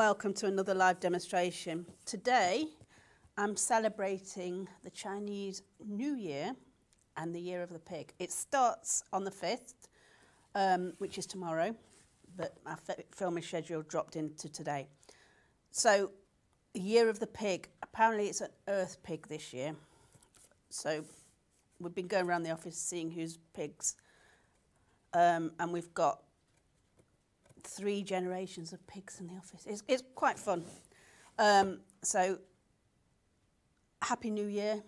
welcome to another live demonstration. Today I'm celebrating the Chinese New Year and the Year of the Pig. It starts on the 5th, which is tomorrow, but our filming schedule dropped into today. So, the Year of the Pig, apparently it's an Earth pig this year. So we've been going around the office seeing who's pigs, and we've got 3 generations of pigs in the office. It's quite fun. So Happy New Year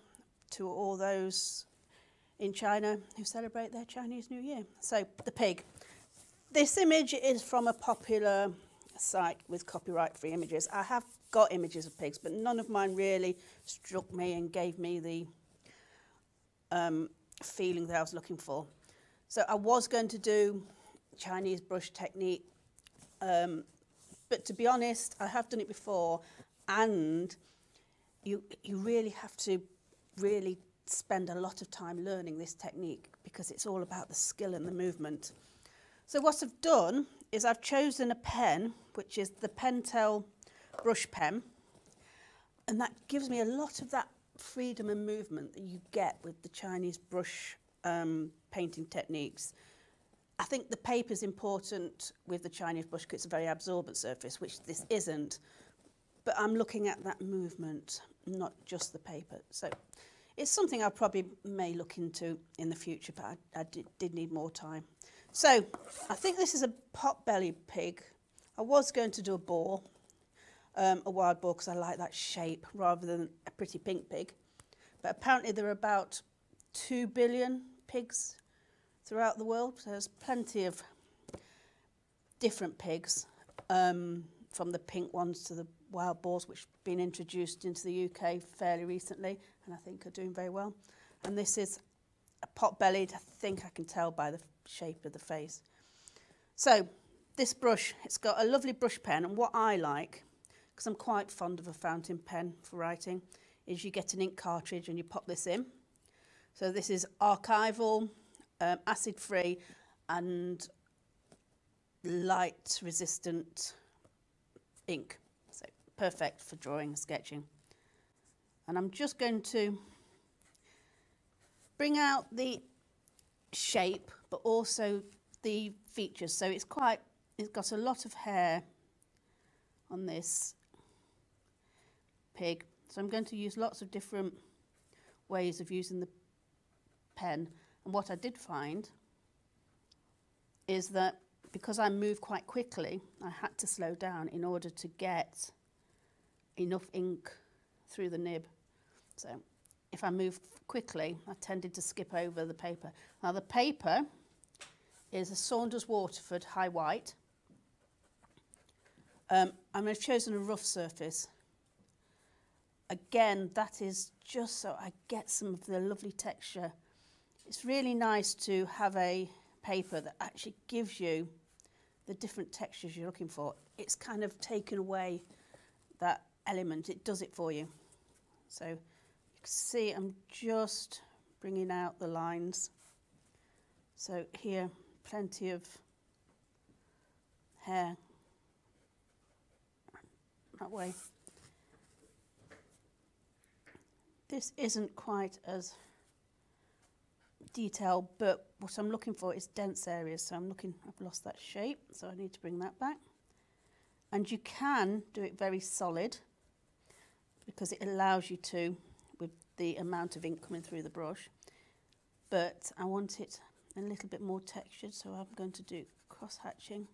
to all those in China who celebrate their Chinese New Year. So the pig. This image is from a popular site with copyright-free images. I have got images of pigs, but none of mine really struck me and gave me the feeling that I was looking for. So I was going to do Chinese brush technique, but to be honest, I have done it before, and you really have to really spend a lot of time learning this technique because it's all about the skill and the movement. So what I've done is I've chosen a pen, which is the Pentel brush pen, and that gives me a lot of that freedom and movement that you get with the Chinese brush painting techniques. I think the paper is important with the Chinese brush because it's a very absorbent surface, which this isn't, but I'm looking at that movement, not just the paper. So it's something I probably may look into in the future, but I did need more time. So I think this is a pot-bellied pig. I was going to do a boar, a wild boar, because I like that shape rather than a pretty pink pig. But apparently there are about 2 billion pigs throughout the world, so there's plenty of different pigs, from the pink ones to the wild boars, which have been introduced into the UK fairly recently, and I think are doing very well. And this is a pot-bellied. I think I can tell by the shape of the face. So this brush, it's got a lovely brush pen, and what I like, because I'm quite fond of a fountain pen for writing, is you get an ink cartridge and you pop this in. So this is archival, acid-free and light-resistant ink. So perfect for drawing and sketching. And I'm just going to bring out the shape, but also the features. So it's got a lot of hair on this pig. So I'm going to use lots of different ways of using the pen. And what I did find is that because I move quite quickly, I had to slow down in order to get enough ink through the nib. So if I move quickly, I tended to skip over the paper. Now the paper is a Saunders Waterford High White. I've chosen a rough surface. Again, that is just so I get some of the lovely texture. It's really nice to have a paper that actually gives you the different textures you're looking for. It's kind of taken away that element. It does it for you. So you can see I'm just bringing out the lines. So here, plenty of hair that way. This isn't quite as detailed, but what I'm looking for is dense areas. So I've lost that shape, so I need to bring that back. And you can do it very solid because it allows you to, with the amount of ink coming through the brush. But I want it a little bit more textured, so I'm going to do cross-hatching.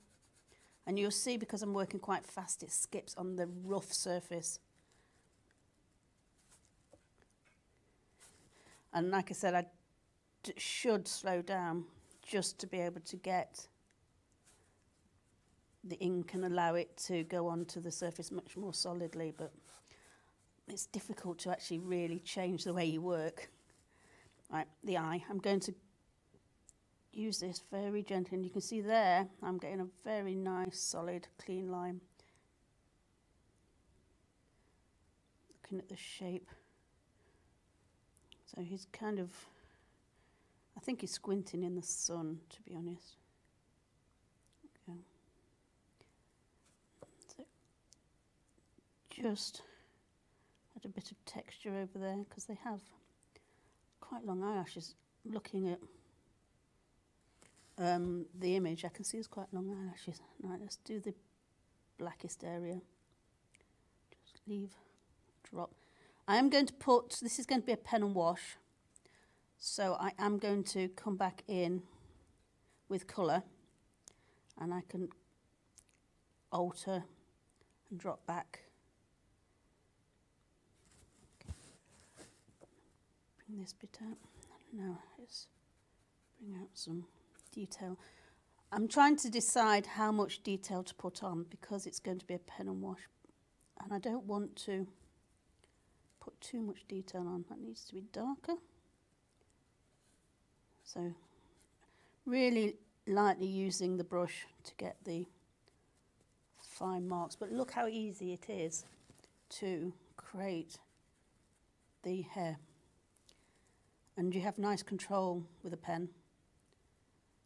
And you'll see, because I'm working quite fast, it skips on the rough surface. And like I said, I should slow down just to be able to get the ink and allow it to go onto the surface much more solidly, but it's difficult to actually really change the way you work. Right, the eye. I'm going to use this very gently, and you can see there I'm getting a very nice, solid, clean line. Looking at the shape. So he's kind of, I think he's squinting in the sun, to be honest. Okay. So just add a bit of texture over there because they have quite long eyelashes. Looking at the image, I can see there's quite long eyelashes. Right, let's do the blackest area. Just leave, drop. I am going to put, this is going to be a pen and wash, so I am going to come back in with colour, and I can alter and drop back. Okay. Bring this bit out. Now let's bring out some detail. I'm trying to decide how much detail to put on because it's going to be a pen and wash, and I don't want to put too much detail on. That needs to be darker. So really lightly using the brush to get the fine marks, but look how easy it is to create the hair, and you have nice control with a pen.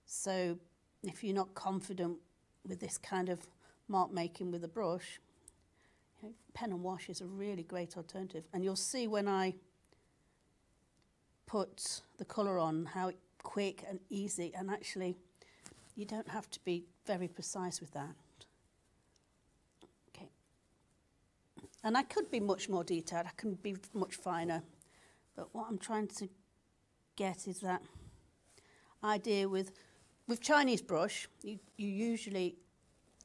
So if you're not confident with this kind of mark making with a brush, you know, pen and wash is a really great alternative. And you'll see when I put the colour on how quick and easy, and actually you don't have to be very precise with that. Okay. And I could be much more detailed, I can be much finer, but what I'm trying to get is that idea with Chinese brush, you usually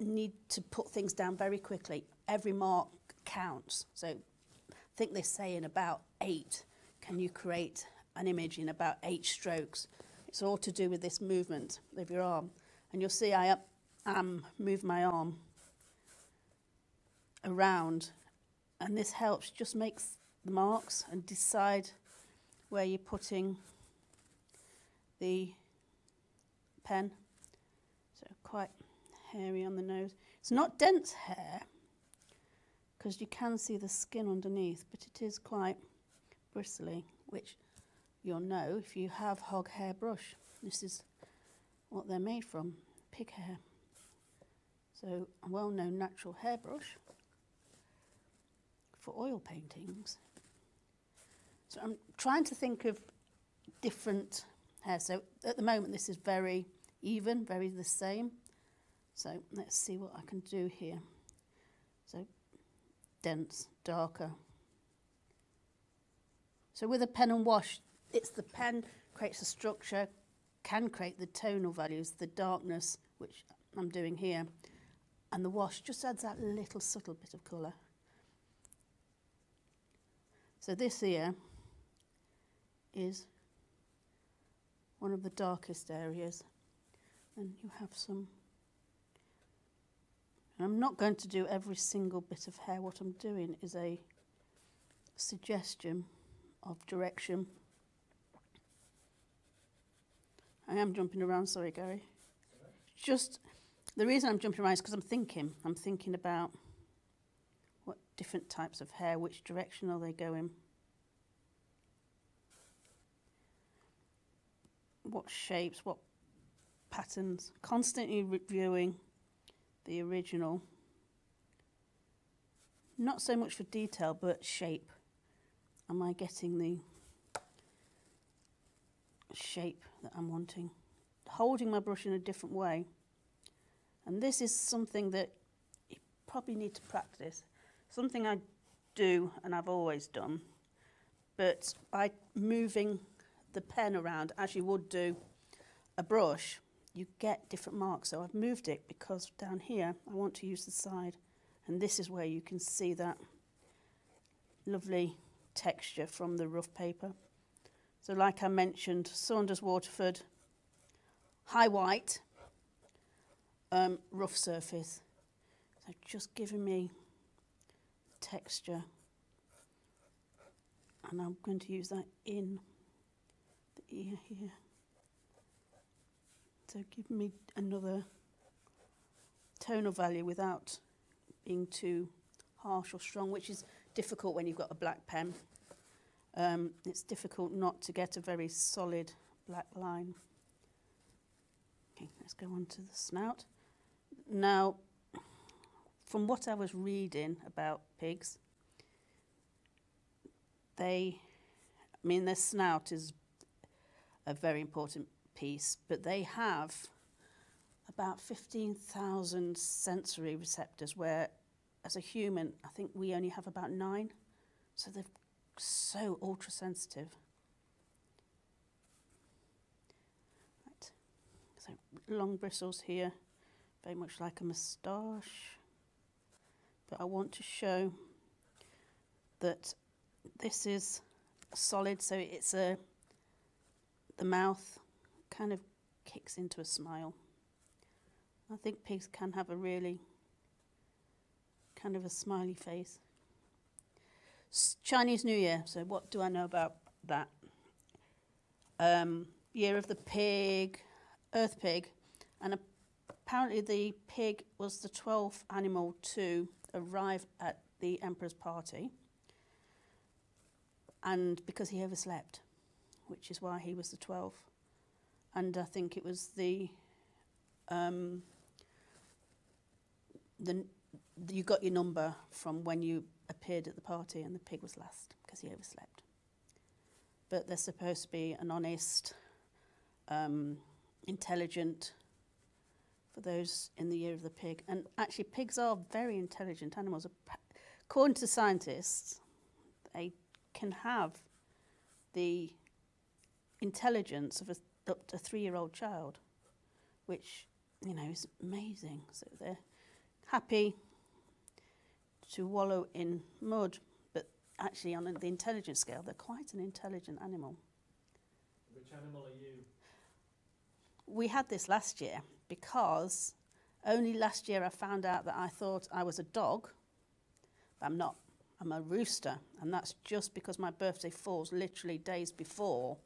need to put things down very quickly. Every mark counts. So I think they say in about 8, can you create an image in about 8 strokes? It's all to do with this movement of your arm. And you'll see I move my arm around, and this helps, just makes the marks and decide where you're putting the pen. So quite hairy on the nose. It's not dense hair because you can see the skin underneath, but it is quite bristly, which you'll know if you have hog hair brush. This is what they're made from, pig hair. So a well-known natural hairbrush for oil paintings. So I'm trying to think of different hair. So at the moment this is very even, very the same. So let's see what I can do here. So dense, darker. So with a pen and wash, it's the pen creates a structure, can create the tonal values, the darkness, which I'm doing here, and the wash just adds that little subtle bit of colour. So this here is one of the darkest areas, and you have some. And I'm not going to do every single bit of hair. What I'm doing is a suggestion of direction. I am jumping around, sorry Gary. Just the reason I'm jumping around is because I'm thinking about what different types of hair, which direction are they going? What shapes, what patterns, constantly reviewing the original. Not so much for detail, but shape. Am I getting the shape that I'm wanting? Holding my brush in a different way. And this is something that you probably need to practice. Something I do and I've always done, but by moving the pen around as you would do a brush, you get different marks. So I've moved it because down here I want to use the side, and this is where you can see that lovely texture from the rough paper. So like I mentioned, Saunders Waterford, high white, rough surface. So just giving me texture, and I'm going to use that in the ear here. So give me another tonal value without being too harsh or strong, which is difficult when you've got a black pen. It's difficult not to get a very solid black line. Okay, let's go on to the snout. Now, from what I was reading about pigs, their snout is a very important piece, but they have about 15,000 sensory receptors, where as a human, I think we only have about 9. So they're so ultra sensitive. Right. So long bristles here, very much like a moustache. But I want to show that this is solid, so it's the mouth kind of kicks into a smile. I think pigs can have a really kind of a smiley face. Chinese New Year, so what do I know about that? Year of the pig, Earth pig, and apparently the pig was the 12th animal to arrive at the emperor's party, and because he overslept, which is why he was the 12th. And I think it was you got your number from when you appeared at the party, and the pig was last because he overslept. But they're supposed to be an honest, intelligent, for those in the year of the pig. And actually pigs are very intelligent animals. According to scientists, they can have the intelligence of up to a 3-year-old child, which, is amazing. So they're happy to wallow in mud, but actually on the intelligence scale, they're quite an intelligent animal. Which animal are you? We had this last year because only last year I found out that I thought I was a dog, but I'm not. I'm a rooster, and that's just because my birthday falls literally days before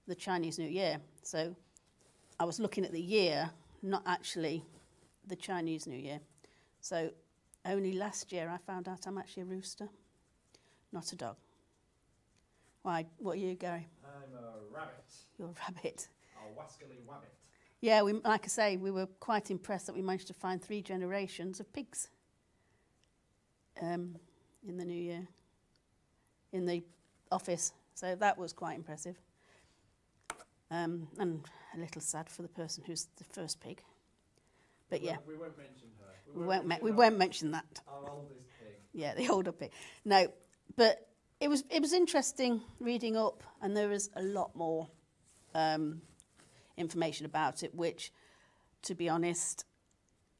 the Chinese New Year. So I was looking at the year, not actually the Chinese New Year. So only last year I found out I'm actually a rooster, not a dog. Why? What are you, Gary? I'm a rabbit. You're a rabbit. A wascally wabbit. Yeah, like I say, we were quite impressed that we managed to find 3 generations of pigs in the new year, in the office. So that was quite impressive. And a little sad for the person who's the first pig. But yeah. We won't mention her. We won't mention that. Our oldest pig. Yeah, the older pig. No, but it was it's reading up, and there is a lot more information about it, which, to be honest,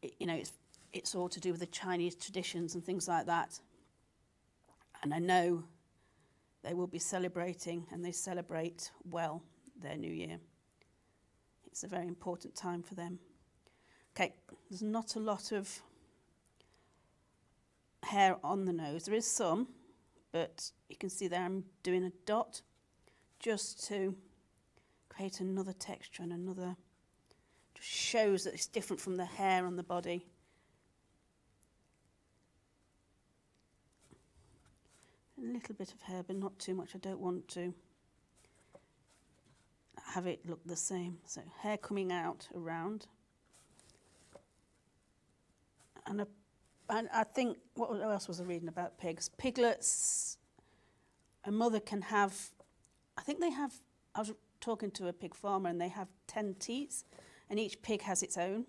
it's all to do with the Chinese traditions and things like that. And I know they will be celebrating, and they celebrate well, their New Year. It's a very important time for them. Okay, there's not a lot of hair on the nose. There is some, but you can see there I'm doing a dot just to create another texture and another, just shows that it's different from the hair on the body. A little bit of hair, but not too much. I don't want to have it look the same. So hair coming out around. And I think, what else was I reading about pigs? Piglets, a mother can have, I think they have, I was talking to a pig farmer, and they have 10 teats, and each pig has its own,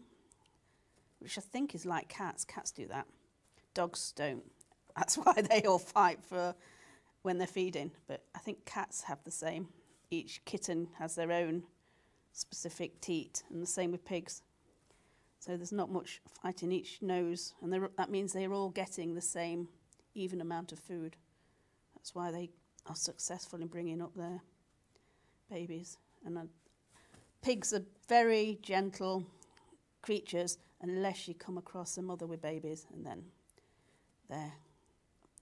which I think is like cats. Cats do that. Dogs don't. That's why they all fight for when they're feeding. But I think cats have the same. Each kitten has their own specific teat, and the same with pigs. So there's not much fighting each nose, and that means they're all getting the same even amount of food. That's why they are successful in bringing up their babies. And pigs are very gentle creatures unless you come across a mother with babies, and then they're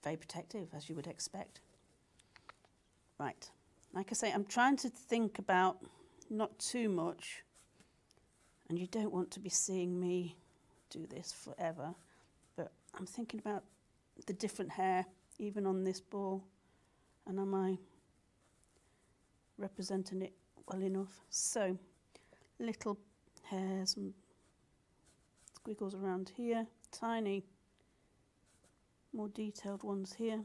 very protective, as you would expect. Right. Like I say, I'm trying to think about not too much, and you don't want to be seeing me do this forever, but I'm thinking about the different hair, even on this ball, and am I representing it well enough? So, little hairs and squiggles around here, tiny, more detailed ones here.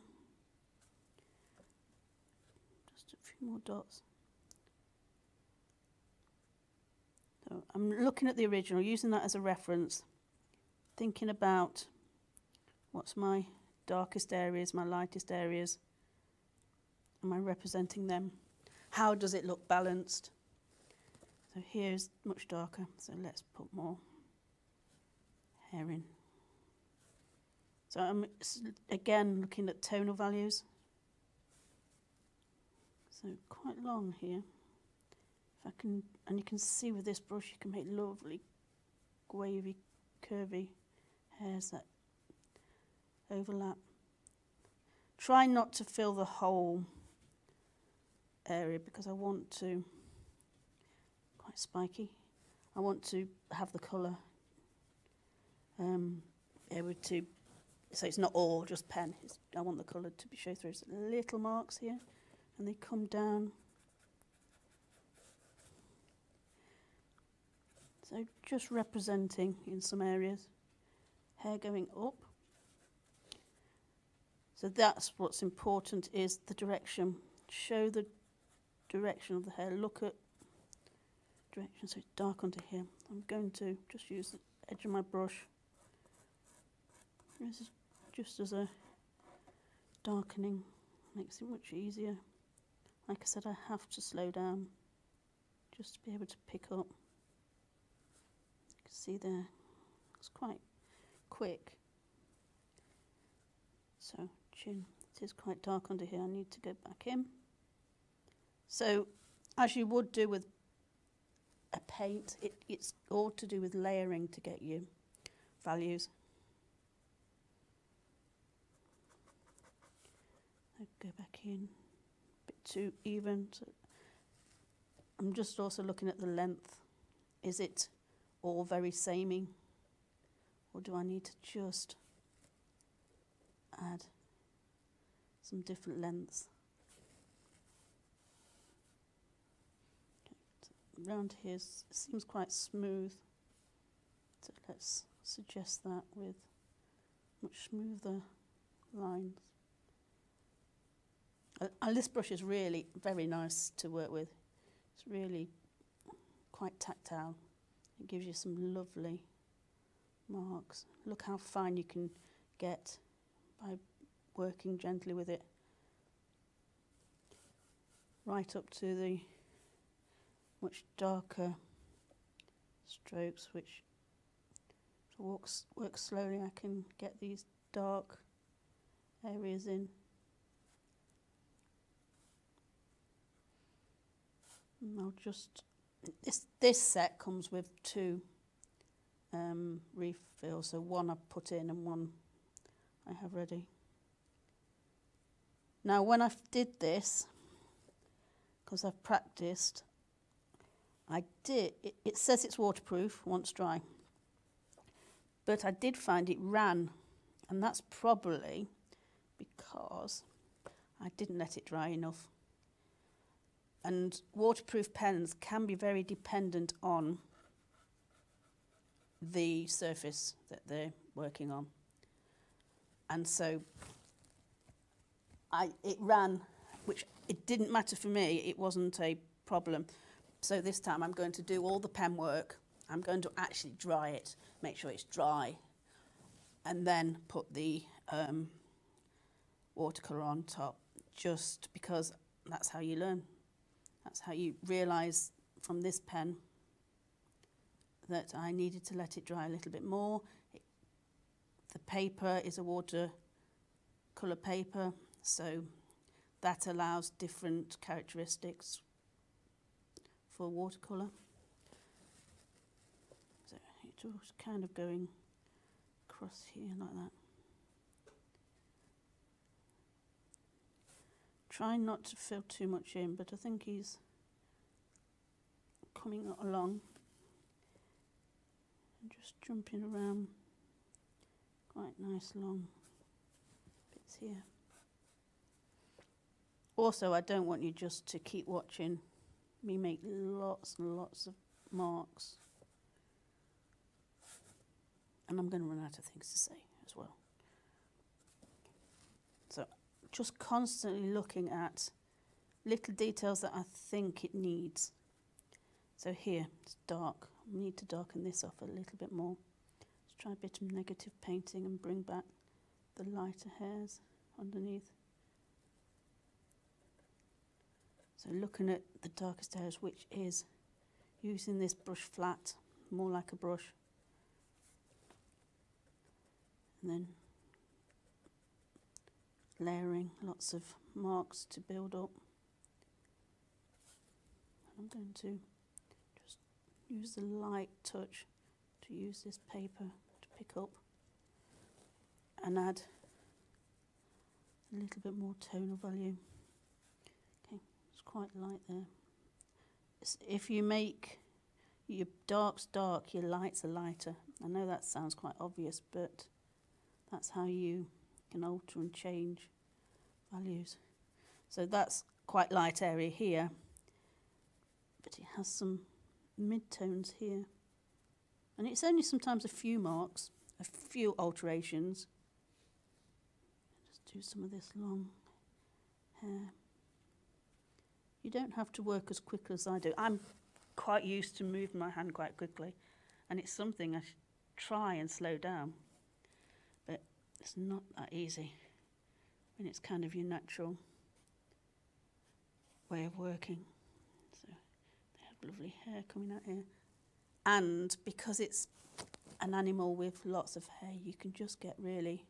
Just a few more dots. So I'm looking at the original, using that as a reference, thinking about what's my darkest areas, my lightest areas. Am I representing them? How does it look balanced? So here's much darker, so let's put more hair in. So I'm again looking at tonal values. So quite long here. If I can, and you can see with this brush you can make lovely wavy, curvy hairs that overlap. Try not to fill the whole area because I want to, quite spiky, I want to have the colour able to, so it's not all just pen, I want the colour to be show through. So little marks here and they come down. So just representing in some areas, hair going up. So that's what's important, is the direction. Show the direction of the hair. Look at direction, so it's dark under here. I'm going to just use the edge of my brush. This is just as a darkening, makes it much easier. Like I said, I have to slow down just to be able to pick up. You can see there, it's quite quick. So chin, it is quite dark under here, I need to go back in. So as you would do with a paint, it's all to do with layering to get you values. I'll go back in, a bit too even. So I'm just also looking at the length. Is it all very samey, or do I need to just add some different lengths? Okay, around here seems quite smooth, so let's suggest that with much smoother lines. And this brush is really very nice to work with. It's really quite tactile. It gives you some lovely marks. Look how fine you can get by working gently with it. Right up to the much darker strokes, which to work slowly, I can get these dark areas in. And I'll just, this set comes with two refills, so one I put in and one I have ready. Now when I did this, because I've practiced, it says it's waterproof once dry, but I did find it ran, and that's probably because I didn't let it dry enough. And waterproof pens can be very dependent on the surface that they're working on. And so it ran, which it didn't matter for me, it wasn't a problem. So this time I'm going to do all the pen work. I'm going to actually dry it, make sure it's dry, and then put the watercolour on top, just because that's how you learn. That's how you realise from this pen that I needed to let it dry a little bit more. The paper is a watercolour paper, so that allows different characteristics for watercolour. So it's just kind of going across here like that. Try not to fill too much in, but I think he's coming along and just jumping around quite nice long bits here. Also, I don't want you just to keep watching me make lots and lots of marks. And I'm going to run out of things to say as well. So just constantly looking at little details that I think it needs. So here, it's dark. I need to darken this off a little bit more. Let's try a bit of negative painting and bring back the lighter hairs underneath. So looking at the darkest hairs, which is using this brush flat, more like a brush. And then layering lots of marks to build up. I'm going to just use the light touch to use this paper to pick up and add a little bit more tonal value. Okay, it's quite light there. If you make your darks dark, your lights are lighter. I know that sounds quite obvious, but that's how you can alter and change values. So that's quite light area here, but it has some mid-tones here. And it's only sometimes a few marks, a few alterations. Just do some of this long hair. You don't have to work as quickly as I do. I'm quite used to moving my hand quite quickly, and it's something I try and slow down, but it's not that easy when it's kind of your natural way of working. So they have lovely hair coming out here, and because it's an animal with lots of hair, you can just get really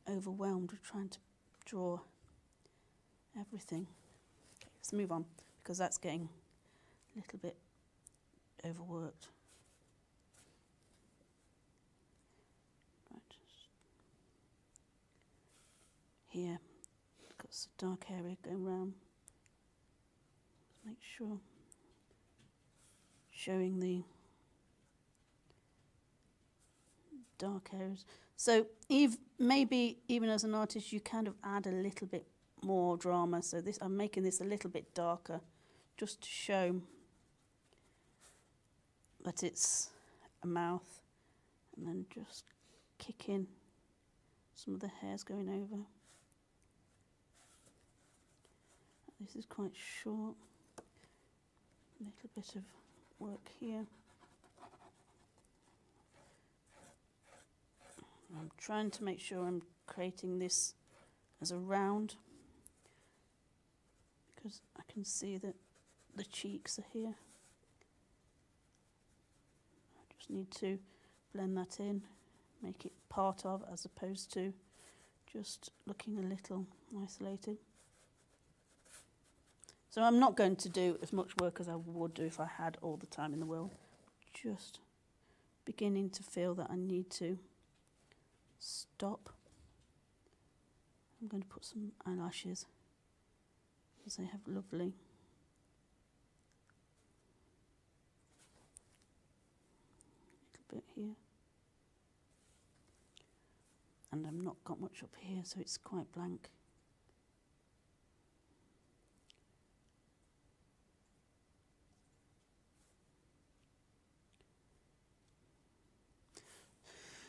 overwhelmed with trying to draw everything. Okay, let's move on, because that's getting a little bit overworked. Right. Here, got some dark area going round. Let's make sure showing the dark areas. So maybe even as an artist, you kind of add a little bit more drama. So this, I'm making this a little bit darker, just to show that it's a mouth, and then just kick in some of the hairs going over. This is quite short. A little bit of work here. I'm trying to make sure I'm creating this as a round, because I can see that the cheeks are here. I just need to blend that in, make it part of, as opposed to just looking a little isolated. So I'm not going to do as much work as I would do if I had all the time in the world. Just beginning to feel that I need to stop. I'm going to put some eyelashes, because they have lovely little bit here, and I've not got much up here, so it's quite blank.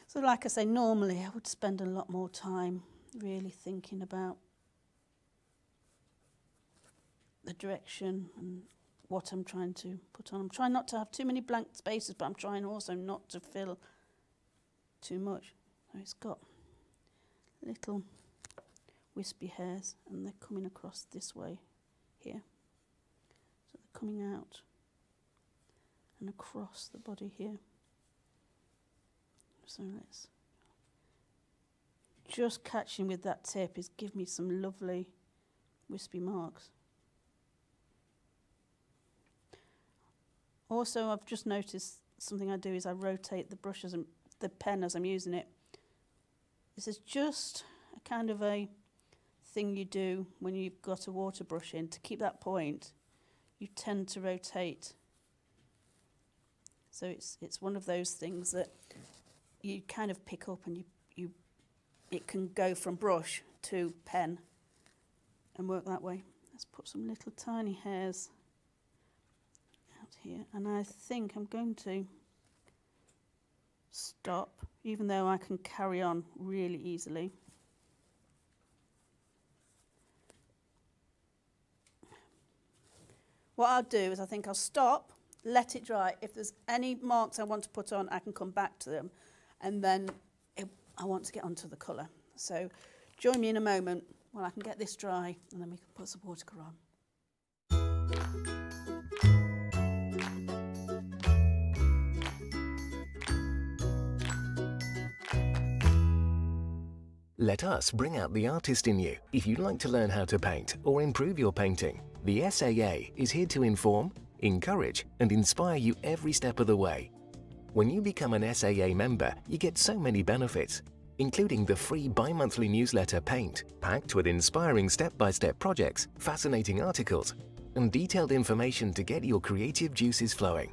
So like I say, normally I would spend a lot more time really thinking about the direction and what I'm trying to put on. I'm trying not to have too many blank spaces, but I'm trying also not to fill too much. So it's got little wispy hairs, and they're coming across this way here. So they're coming out and across the body here. So let's just catching with that tip is give me some lovely wispy marks. Also, I've just noticed something I do is I rotate the brushes and the pen as I'm using it. This is just a kind of a thing you do when you've got a water brush in. To keep that point, you tend to rotate. So it's one of those things that you kind of pick up, and it can go from brush to pen and work that way. Let's put some little tiny hairs out here, and I think I'm going to stop, even though I can carry on really easily. What I'll do is I think I'll stop, let it dry. If there's any marks I want to put on, I can come back to them. And then I want to get onto the colour. So join me in a moment while I can get this dry, and then we can put some watercolour on. Let us bring out the artist in you. If you'd like to learn how to paint or improve your painting, the SAA is here to inform, encourage and inspire you every step of the way. When you become an SAA member, you get so many benefits, including the free bi-monthly newsletter Paint, packed with inspiring step-by-step projects, fascinating articles and detailed information to get your creative juices flowing.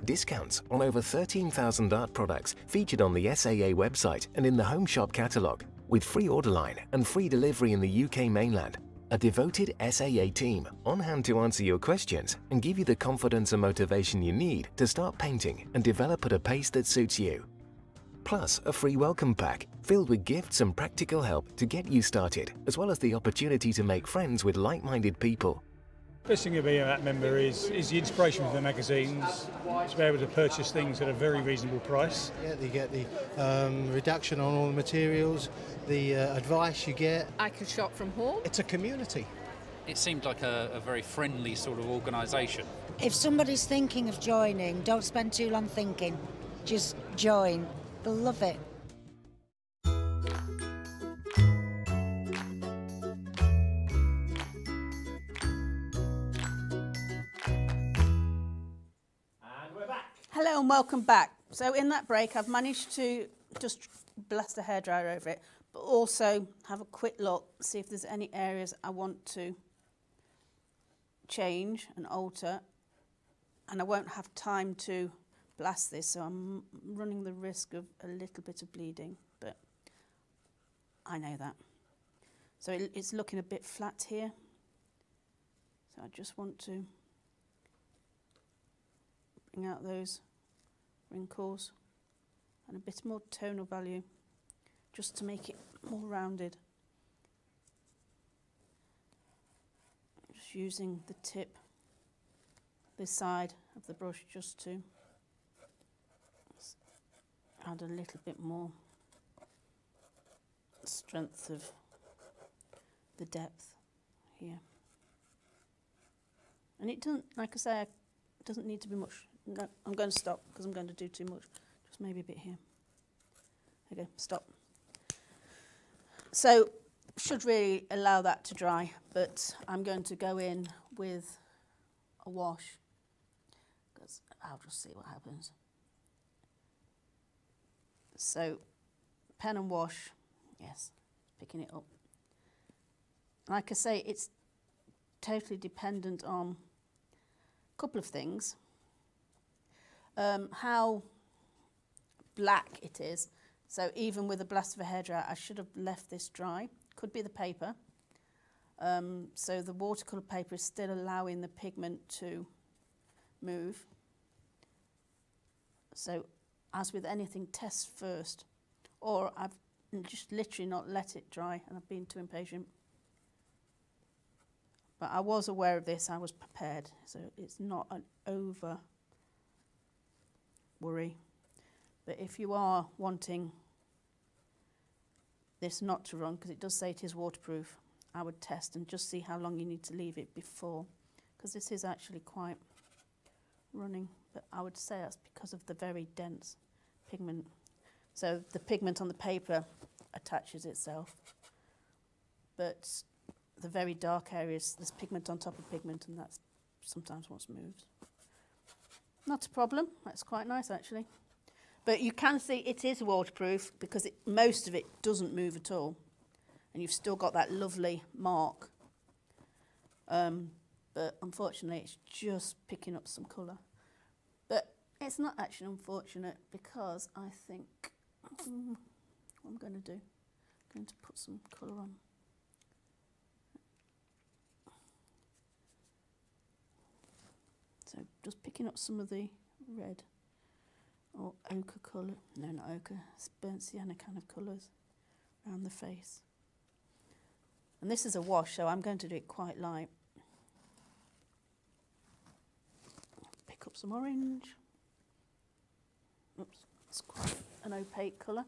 Discounts on over 13,000 art products featured on the SAA website and in the Home Shop catalogue, with free order line and free delivery in the UK mainland. A devoted SAA team on hand to answer your questions and give you the confidence and motivation you need to start painting and develop at a pace that suits you. Plus, a free welcome pack filled with gifts and practical help to get you started, as well as the opportunity to make friends with like-minded people. Best thing of being a member is the inspiration from the magazines, to be able to purchase things at a very reasonable price. Yeah, you get the reduction on all the materials, the advice you get. I could shop from home. It's a community. It seemed like a very friendly sort of organisation. If somebody's thinking of joining, don't spend too long thinking. Just join. They'll love it. Hello and welcome back. So in that break, I've managed to just blast a hairdryer over it, but also have a quick look, see if there's any areas I want to change and alter. And I won't have time to blast this, so I'm running the risk of a little bit of bleeding, but I know that. So it's looking a bit flat here. So I just want to bring out those wrinkles and a bit more tonal value just to make it more rounded. Just using the tip, this side of the brush, just to add a little bit more strength of the depth here. And it doesn't, like I say, it doesn't need to be much. No, I'm going to stop because I'm going to do too much. Just maybe a bit here. Okay, stop. So, should really allow that to dry, but I'm going to go in with a wash because I'll just see what happens. So, pen and wash, yes, picking it up. Like I say, it's totally dependent on a couple of things. How black it is. So even with a blast of a hairdryer, I should have left this dry. Could be the paper. So the watercolour paper is still allowing the pigment to move. So as with anything, test first. Or I've just literally not let it dry and I've been too impatient. But I was aware of this, I was prepared. So it's not an over worry. But if you are wanting this not to run, because it does say it is waterproof, I would test and just see how long you need to leave it before, because this is actually quite running, but I would say that's because of the very dense pigment. So the pigment on the paper attaches itself, but the very dark areas, there's pigment on top of pigment, and that's sometimes what's moved. Not a problem, that's quite nice actually. But you can see it is waterproof because most of it doesn't move at all. And you've still got that lovely mark. But unfortunately it's just picking up some colour. But it's not actually unfortunate because I think, what I'm going to do, I'm going to put some colour on. So just picking up some of the red or ochre colour. No, not ochre. It's burnt sienna kind of colours around the face. And this is a wash, so I'm going to do it quite light. Pick up some orange. Oops, it's quite an opaque colour.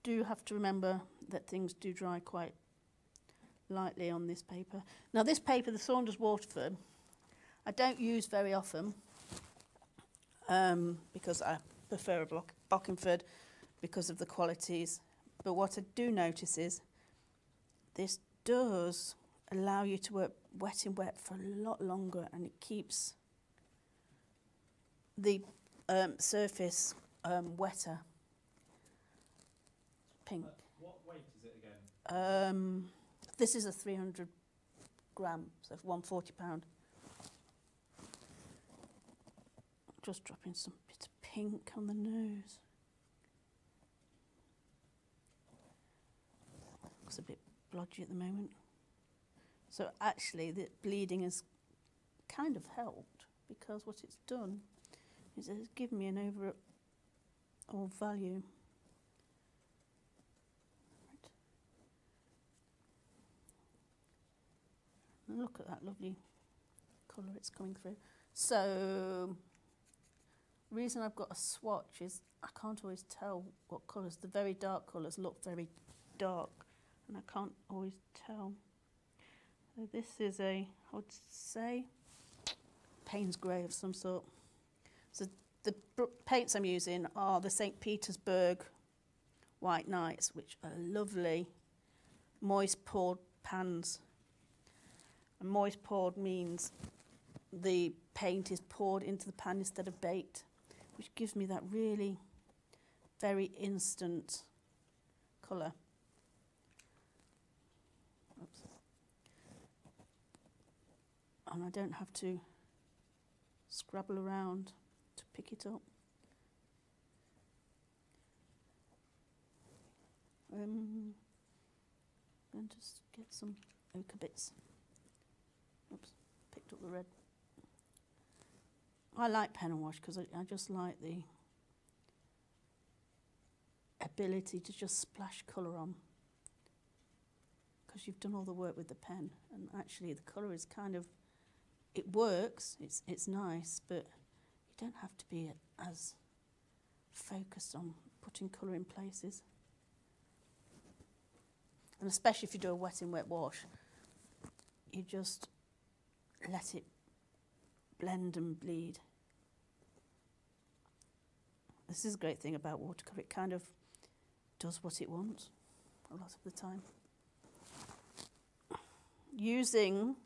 Do have to remember that things do dry quite lightly on this paper. Now this paper, the Saunders Waterford, I don't use very often because I prefer a Bockingford because of the qualities. But what I do notice is this does allow you to work wet in wet for a lot longer, and it keeps the surface wetter. Pink. What weight is it again? This is a 300 gram, so 140 £140. Just dropping some bit of pink on the nose. Looks a bit blodgy at the moment. So actually the bleeding has kind of helped, because what it's done is it's given me an overall value. And look at that lovely colour it's coming through. So the reason I've got a swatch is I can't always tell what colours. The very dark colours look very dark, and I can't always tell. So this is I would say, Payne's grey of some sort. So the paints I'm using are the St. Petersburg White Knights, which are lovely moist poured pans. And moist poured means the paint is poured into the pan instead of baked, which gives me that really very instant colour. Oops. And I don't have to scrabble around to pick it up. I'm going to get some ochre bits. Oops, picked up the red. I like pen and wash because I just like the ability to just splash colour on, because you've done all the work with the pen, and actually the colour is kind of, it works, it's nice, but you don't have to be as focused on putting colour in places. And especially if you do a wet in wet wash, you just let it blend and bleed. This is a great thing about watercolour, it kind of does what it wants a lot of the time. Using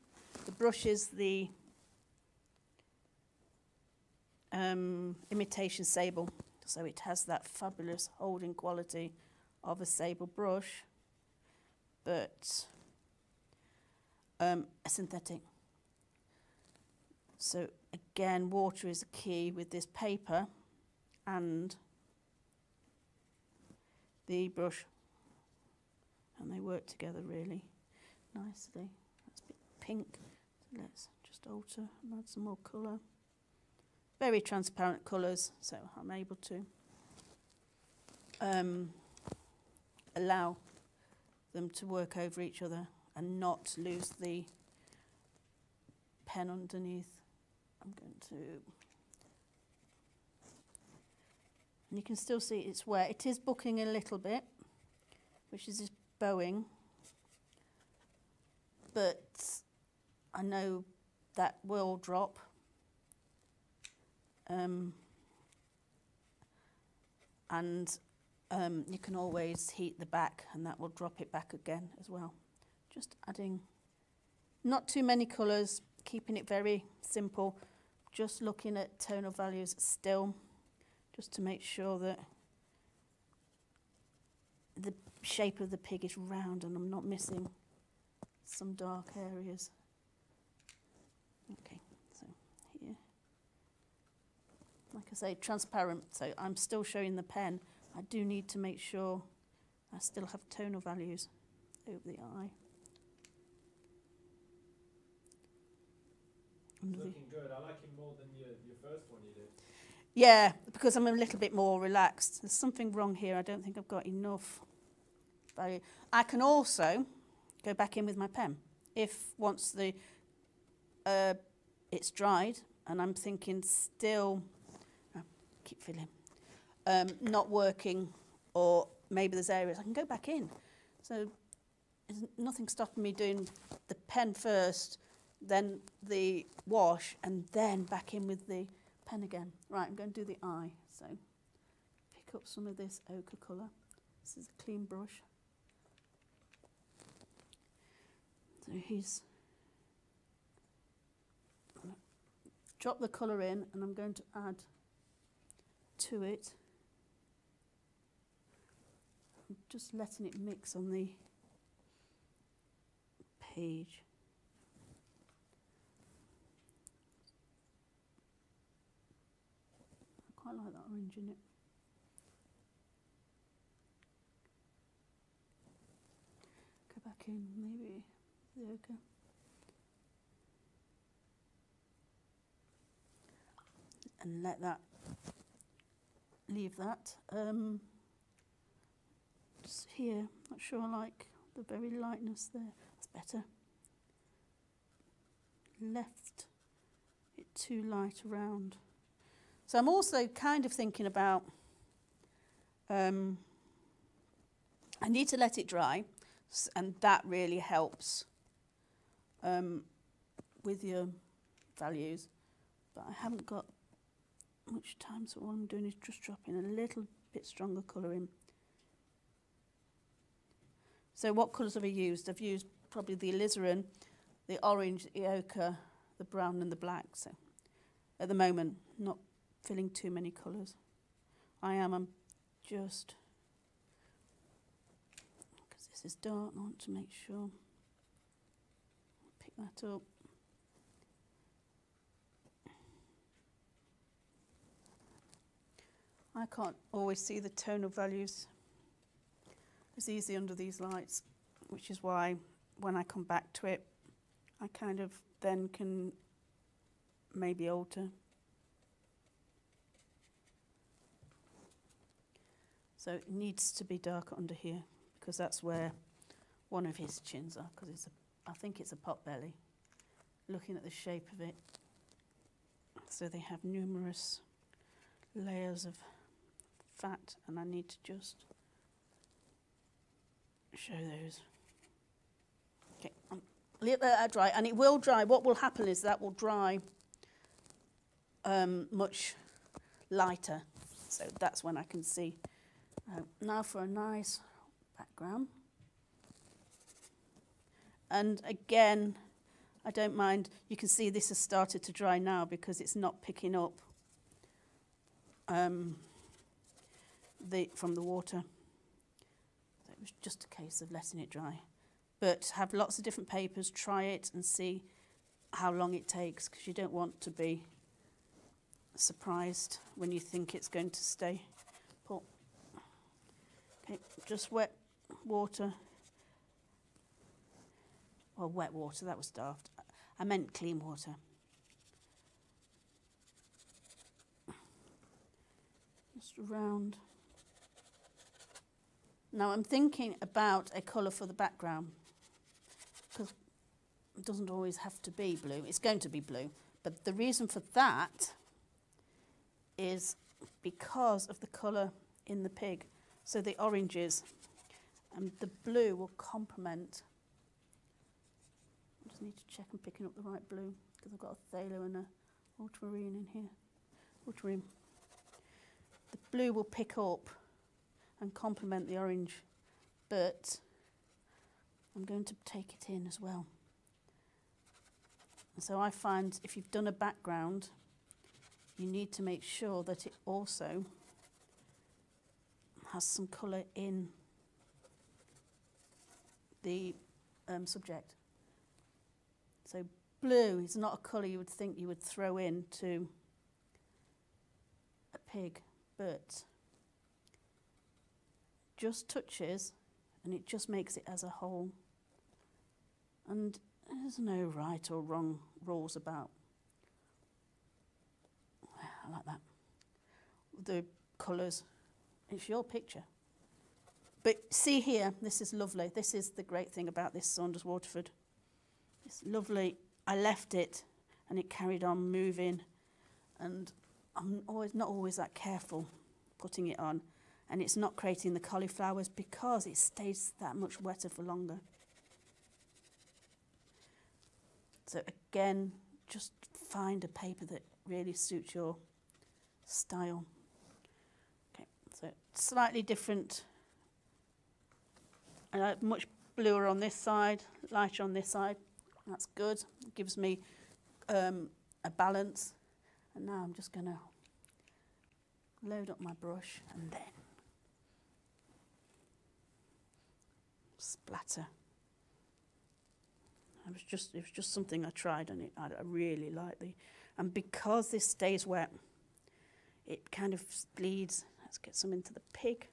the brushes, the imitation sable, so it has that fabulous holding quality of a sable brush, but a synthetic. So again, water is a key with this paper and the brush, and they work together really nicely. That's a bit pink, so let's just alter and add some more colour. Very transparent colours, so I'm able to allow them to work over each other and not lose the pen underneath. I'm going to, and you can still see it's wet. It is booking a little bit, which is just bowing, but I know that will drop. You can always heat the back, and that will drop it back again as well. Just adding not too many colours, keeping it very simple, just looking at tonal values still, just to make sure that the shape of the pig is round and I'm not missing some dark areas. Okay, so here, like I say, transparent, so I'm still showing the pen. I do need to make sure I still have tonal values over the eye. under the... Looking good. I like him more than your first one you did. Yeah, because I'm a little bit more relaxed. There's something wrong here. I don't think I've got enough value. I can also go back in with my pen. If once the it's dried and I'm thinking still, keep feeling, not working, or maybe there's areas, I can go back in. So there's nothing stopping me doing the pen first, then the wash, and then back in with the pen again. Right, I'm going to do the eye. So pick up some of this ochre colour. This is a clean brush. So he's drop the colour in, and I'm going to add to it. I'm just letting it mix on the page. I quite like that orange in it. Go back in, maybe the ochre. And let that, leave that. Just here, not sure I like the very lightness there. That's better. Left it too light around. So I'm also kind of thinking about, I need to let it dry, and that really helps with your values. But I haven't got much time, so all I'm doing is just dropping a little bit stronger colour in. So what colours have I used? I've used probably the alizarin, the orange, the ochre, the brown and the black. So at the moment, not filling too many colours. I'm just, because this is dark, I want to make sure. Pick that up. I can't always see the tonal values as easy under these lights, which is why when I come back to it, I kind of then can maybe alter. So it needs to be darker under here, because that's where one of his chins are, because I think it's a pot belly, looking at the shape of it. So they have numerous layers of fat, and I need to just show those. Okay, let that dry, and it will dry. What will happen is that will dry much lighter, so that's when I can see. Now for a nice background, and again, I don't mind. You can see this has started to dry now because it's not picking up from the water. So it was just a case of letting it dry. But have lots of different papers, try it and see how long it takes, because you don't want to be surprised when you think it's going to stay put. Okay, just wet water. Well, wet water, that was daft. I meant clean water. Just around. Now I'm thinking about a colour for the background, because it doesn't always have to be blue. It's going to be blue, but the reason for that is because of the colour in the pig. So the oranges and the blue will complement. I just need to check I'm picking up the right blue, because I've got a phthalo and a ultramarine in here. Ultramarine. The blue will pick up and complement the orange, but I'm going to take it in as well. And so I find if you've done a background, you need to make sure that it also has some colour in the subject. So blue is not a colour you would think you would throw into a pig, but just touches and it just makes it as a whole. And there's no right or wrong rules about I like that. The colours. It's your picture. But see here, this is lovely. This is the great thing about this Saunders Waterford. It's lovely. I left it and it carried on moving, and I'm not always that careful putting it on, and it's not creating the cauliflowers because it stays that much wetter for longer. So again, just find a paper that really suits your style. Okay, so slightly different. Much bluer on this side, lighter on this side. That's good. It gives me a balance. And now I'm just going to load up my brush and then splatter. It was just something I tried, and I really like and because this stays wet, it kind of bleeds. Let's get some into the pig.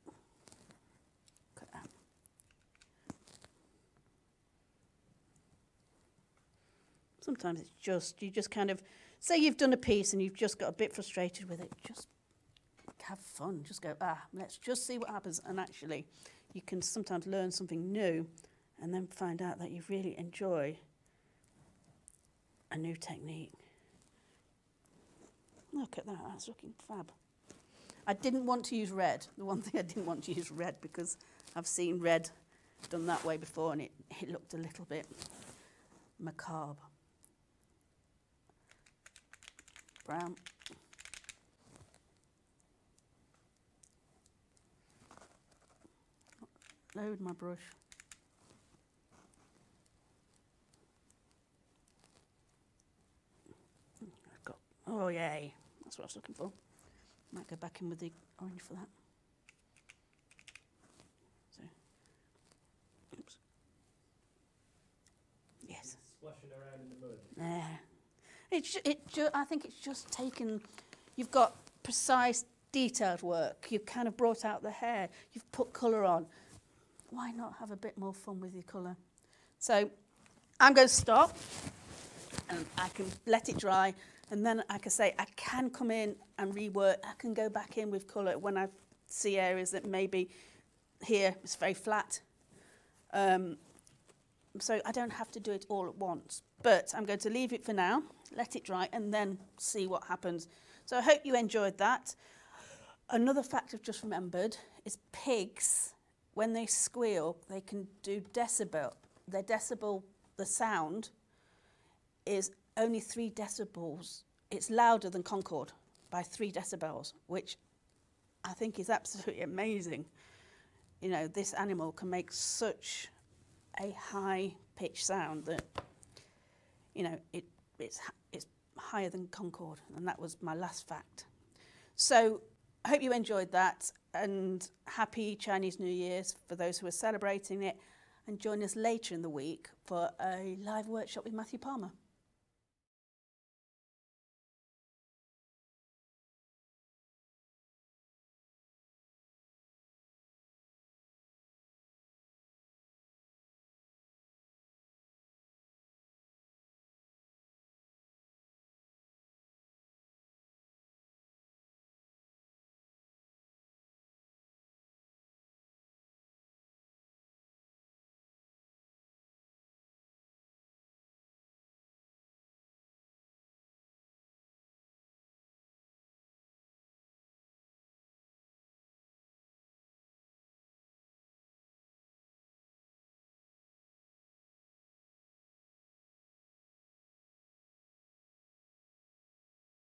Look at that. Sometimes it's just, you just kind of, say you've done a piece and you've just got a bit frustrated with it, just have fun. Just go, let's just see what happens. And actually, you can sometimes learn something new and then find out that you really enjoy a new technique. Look at that, that's looking fab. I didn't want to use red. The one thing I didn't want to use red because I've seen red done that way before and it looked a little bit macabre. Brown. Load my brush. Oh yay, that's what I was looking for. Might go back in with the orange for that. So, oops. Yes. Splashing around in the mud. I think it's just taken, you've got precise, detailed work. You've kind of brought out the hair. You've put colour on. Why not have a bit more fun with your colour? So I'm going to stop and I can let it dry, and then I can say I can come in and rework. I can go back in with colour when I see areas that maybe here it's very flat. So I don't have to do it all at once, but I'm going to leave it for now, let it dry, and then see what happens. So I hope you enjoyed that. Another fact I've just remembered is pigs, when they squeal, they can do decibel. Their decibel, the sound, is only 3 decibels. It's louder than Concord by 3 decibels, which I think is absolutely amazing. You know, this animal can make such a high-pitched sound that, you know, it's higher than Concord, and that was my last fact. So I hope you enjoyed that, and happy Chinese New Year's for those who are celebrating it, and join us later in the week for a live workshop with Matthew Palmer.